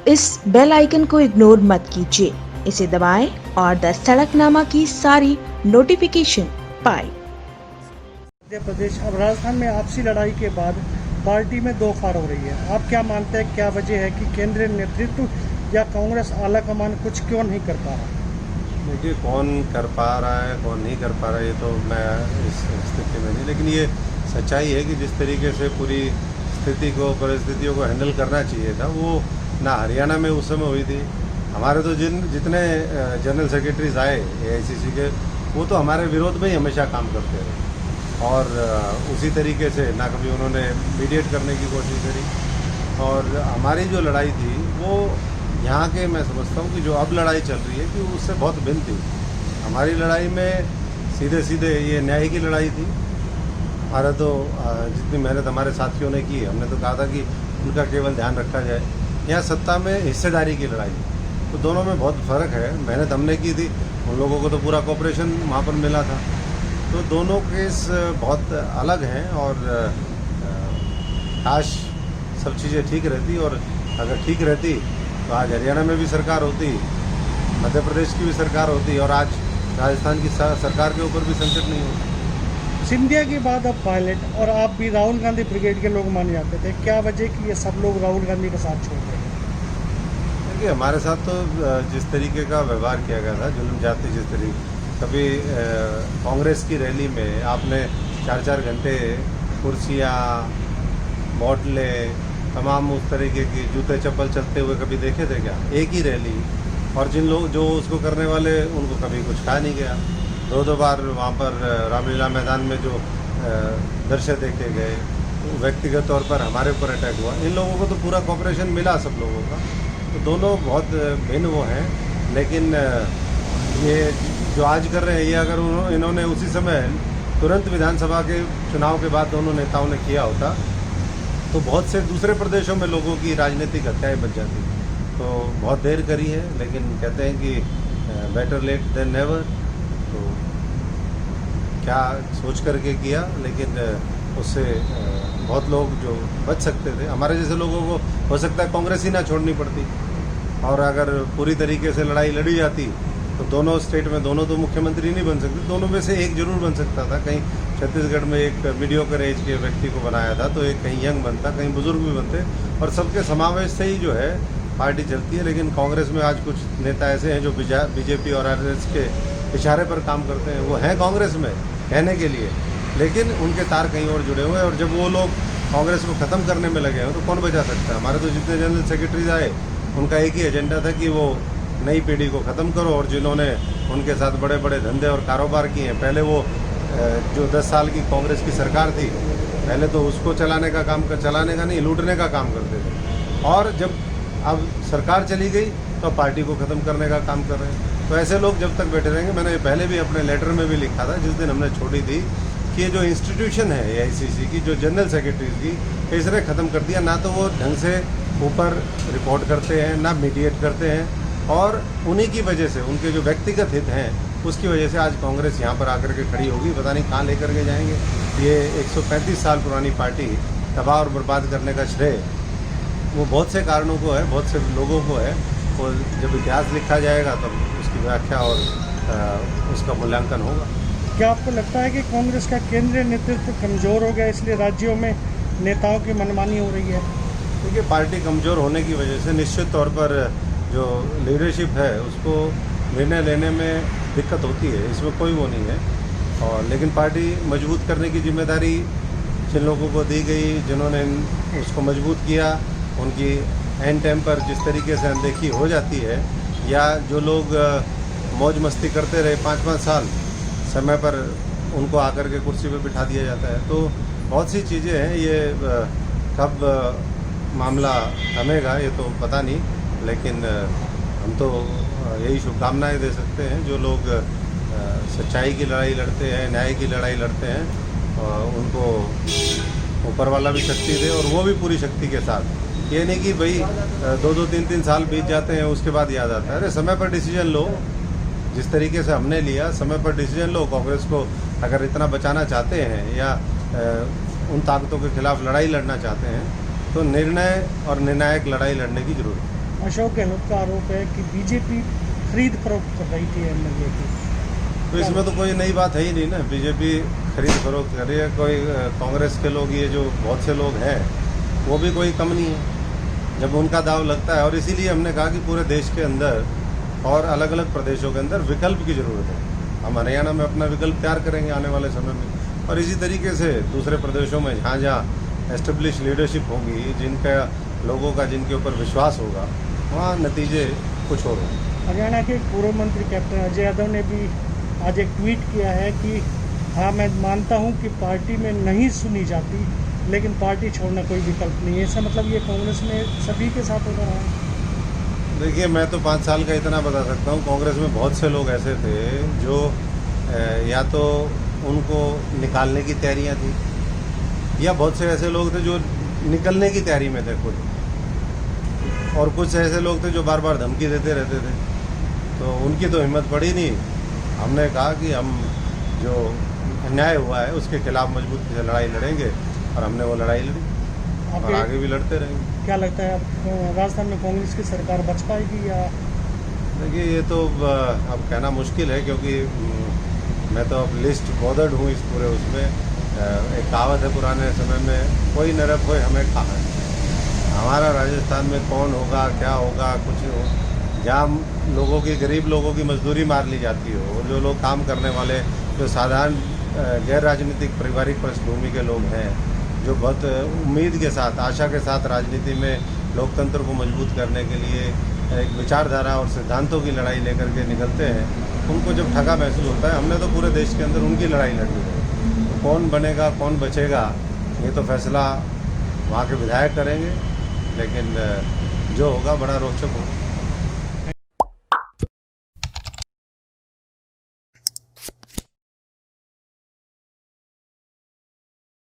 इस bell icon को ignore मत कीजिए, इसे दबाएं और द सड़कनामा की सारी नोटिफिकेशन पाएं। मध्य प्रदेश अब राजस्थान में आपसी लड़ाई के बाद पार्टी में दो फाड़ हो रही है। आप क्या मानते हैं, क्या वजह है कि केंद्रीय नेतृत्व या कांग्रेस आला कमान कुछ क्यों नहीं कर पा रहा? देखिए, कौन कर पा रहा है कौन नहीं कर पा रहा है ये तो मैं इस स्थिति में नहीं, लेकिन ये सच्चाई है कि जिस तरीके से पूरी स्थिति को परिस्थितियों को हैंडल करना चाहिए था वो ना हरियाणा में उस समय हुई थी। हमारे तो जितने जनरल सेक्रेटरीज आए एआईसीसी के, वो तो हमारे विरोध में ही हमेशा काम करते रहे और उसी तरीके से ना कभी उन्होंने मीडिएट करने की कोशिश करी। और हमारी जो लड़ाई थी वो यहाँ के, मैं समझता हूँ कि जो अब लड़ाई चल रही है कि उससे बहुत भिन्न थी। हमारी लड़ाई में सीधे सीधे ये न्याय की लड़ाई थी। हमारा तो जितनी मेहनत हमारे साथियों ने की, हमने तो कहा था कि उनका केवल ध्यान रखा जाए। यहाँ सत्ता में हिस्सेदारी की लड़ाई, तो दोनों में बहुत फ़र्क है। मेहनत हमने की थी, उन लोगों को तो पूरा कोऑपरेशन वहाँ पर मिला था, तो दोनों केस बहुत अलग हैं। और काश सब चीज़ें ठीक रहती, और अगर ठीक रहती तो आज हरियाणा में भी सरकार होती, मध्य प्रदेश की भी सरकार होती, और आज राजस्थान की सरकार के ऊपर भी संकट नहीं होता। सिंधिया के बाद अब पायलट और आप भी राहुल गांधी ब्रिगेड के लोग माने जाते थे, क्या वजह कि ये सब लोग राहुल गांधी का साथ छोड़ रहे हैं? देखिए, हमारे साथ तो जिस तरीके का व्यवहार किया गया था, जुल्म जाति जिस तरीके, कभी कांग्रेस की रैली में आपने 4-4 घंटे कुर्सियाँ, बोतले, तमाम उस तरीके की जूते चप्पल चलते हुए कभी देखे थे क्या? एक ही रैली, और जिन लोग जो उसको करने वाले उनको कभी कुछ कहा नहीं गया। दो बार वहाँ पर रामलीला मैदान में जो दृश्य देखे गए, व्यक्तिगत तौर पर हमारे ऊपर अटैक हुआ। इन लोगों को तो पूरा कॉपरेशन मिला सब लोगों का, तो दोनों बहुत भिन्न वो हैं। लेकिन ये जो आज कर रहे हैं, ये अगर इन्होंने उसी समय तुरंत विधानसभा के चुनाव के बाद दोनों नेताओं ने किया होता तो बहुत से दूसरे प्रदेशों में लोगों की राजनीतिक हत्याएं बच जाती। तो बहुत देर करी है, लेकिन कहते हैं कि बेटर लेट देन नेवर। तो क्या सोच करके किया, लेकिन उससे बहुत लोग जो बच सकते थे, हमारे जैसे लोगों को हो सकता है कांग्रेस ही ना छोड़नी पड़ती, और अगर पूरी तरीके से लड़ाई लड़ी जाती तो दोनों स्टेट में दोनों तो मुख्यमंत्री नहीं बन सकते, दोनों में से एक जरूर बन सकता था। कहीं छत्तीसगढ़ में एक मीडियोकर एज के व्यक्ति को बनाया था, तो एक कहीं यंग बनता, कहीं बुजुर्ग भी बनते, और सबके समावेश से ही जो है पार्टी चलती है। लेकिन कांग्रेस में आज कुछ नेता ऐसे हैं जो बीजेपी और आरएसएस के इशारे पर काम करते हैं। वो हैं कांग्रेस में कहने के लिए, लेकिन उनके तार कहीं और जुड़े हुए हैं, और जब वो लोग कांग्रेस को ख़त्म करने में लगे हैं तो कौन बचा सकता है? हमारे तो जितने जनरल सेक्रेटरीज आए, उनका एक ही एजेंडा था कि वो नई पीढ़ी को ख़त्म करो, और जिन्होंने उनके साथ बड़े बड़े धंधे और कारोबार किए हैं, पहले वो जो 10 साल की कांग्रेस की सरकार थी, पहले तो उसको चलाने का नहीं, लूटने का काम करते थे, और जब अब सरकार चली गई तो पार्टी को ख़त्म करने का काम कर रहे हैं। तो ऐसे लोग जब तक बैठे रहेंगे, मैंने पहले भी अपने लेटर में भी लिखा था जिस दिन हमने छोड़ी थी, कि ये जो इंस्टीट्यूशन है एआईसीसी की, जो जनरल सेक्रेटरीज की, इसने ख़त्म कर दिया। ना तो वो ढंग से ऊपर रिपोर्ट करते हैं, ना मीडिएट करते हैं, और उन्हीं की वजह से, उनके जो व्यक्तिगत हित हैं उसकी वजह से आज कांग्रेस यहाँ पर आकर के खड़ी होगी। पता नहीं कहाँ लेकर के जाएंगे। ये 135 साल पुरानी पार्टी तबाह और बर्बाद करने का श्रेय वो बहुत से कारणों को है, बहुत से लोगों को है, और जब इतिहास लिखा जाएगा तब उसकी व्याख्या और उसका मूल्यांकन होगा। क्या आपको लगता है कि कांग्रेस का केंद्रीय नेतृत्व कमज़ोर हो गया, इसलिए राज्यों में नेताओं की मनमानी हो रही है? देखिए, पार्टी कमज़ोर होने की वजह से निश्चित तौर पर जो लीडरशिप है उसको निर्णय लेने में दिक्कत होती है, इसमें कोई वो नहीं है। और लेकिन पार्टी मजबूत करने की जिम्मेदारी जिन लोगों को दी गई, जिन्होंने उसको मजबूत किया, उनकी एंड टाइम पर जिस तरीके से अनदेखी हो जाती है, या जो लोग मौज मस्ती करते रहे 5-5 साल, समय पर उनको आकर के कुर्सी पे बिठा दिया जाता है। तो बहुत सी चीज़ें हैं, ये कब मामला थमेगा ये तो पता नहीं, लेकिन हम तो यही शुभकामनाएं दे सकते हैं। जो लोग सच्चाई की लड़ाई लड़ते हैं, न्याय की लड़ाई लड़ते हैं, उनको ऊपर वाला भी शक्ति दे, और वो भी पूरी शक्ति के साथ। ये नहीं कि भाई 2-2, 3-3 साल बीत जाते हैं उसके बाद याद आता है। अरे समय पर डिसीजन लो, जिस तरीके से हमने लिया, समय पर डिसीजन लो। कांग्रेस को अगर इतना बचाना चाहते हैं या उन ताकतों के खिलाफ लड़ाई लड़ना चाहते हैं, तो निर्णय और निर्णायक लड़ाई लड़ने की जरूरत है। अशोक गहलोत का आरोप है कि बीजेपी खरीद फरोख्त कर रही थी एमएलए की। तो इसमें तो कोई नई बात है ही नहीं ना। बीजेपी खरीद फरोख्त कर रही है। कोई कांग्रेस के लोग, ये जो बहुत से लोग हैं, वो भी कोई कम नहीं है जब उनका दाव लगता है। और इसीलिए हमने कहा कि पूरे देश के अंदर और अलग अलग प्रदेशों के अंदर विकल्प की ज़रूरत है। हम हरियाणा में अपना विकल्प तैयार करेंगे आने वाले समय में, और इसी तरीके से दूसरे प्रदेशों में जहाँ जहाँ एस्टेब्लिश लीडरशिप होगी, जिनका लोगों का जिनके ऊपर विश्वास होगा, वहाँ नतीजे कुछ और होंगे। हरियाणा के पूर्व मंत्री कैप्टन अजय यादव ने भी आज एक ट्वीट किया है कि हाँ, मैं मानता हूँ कि पार्टी में नहीं सुनी जाती, लेकिन पार्टी छोड़ना कोई विकल्प नहीं है। इसका मतलब ये कांग्रेस में सभी के साथ हो रहा है। देखिए, मैं तो 5 साल का इतना बता सकता हूँ, कांग्रेस में बहुत से लोग ऐसे थे जो या तो उनको निकालने की तैयारियाँ थी, या बहुत से ऐसे लोग थे जो निकलने की तैयारी में थे खुद, और कुछ ऐसे लोग थे जो बार बार धमकी देते रहते थे। तो उनकी तो हिम्मत पड़ी नहीं। हमने कहा कि हम जो अन्याय हुआ है उसके खिलाफ मजबूती से लड़ाई लड़ेंगे, और हमने वो लड़ाई लड़ी और आगे भी लड़ते रहेंगे। क्या लगता है अब राजस्थान में कांग्रेस की सरकार बच पाएगी या? देखिए, ये तो अब कहना मुश्किल है, क्योंकि मैं तो अब लिस्ट बॉदर्ड हूँ इस पूरे उसमें। एक कहावत है पुराने समय में, कोई नरक होए हमें कहा है। हमारा राजस्थान में कौन होगा, क्या होगा, कुछ हो, जहाँ लोगों की, गरीब लोगों की मजदूरी मार ली जाती हो, जो लोग काम करने वाले, जो साधारण गैर राजनीतिक पारिवारिक पृष्ठभूमि के लोग हैं, जो बहुत उम्मीद के साथ, आशा के साथ राजनीति में लोकतंत्र को मजबूत करने के लिए एक विचारधारा और सिद्धांतों की लड़ाई लेकर के निकलते हैं, उनको जब ठगा महसूस होता है। हमने तो पूरे देश के अंदर उनकी लड़ाई लड़नी है। तो कौन बनेगा, कौन बचेगा, ये तो फैसला वहाँ के विधायक करेंगे, लेकिन जो होगा बड़ा रोचक होगा।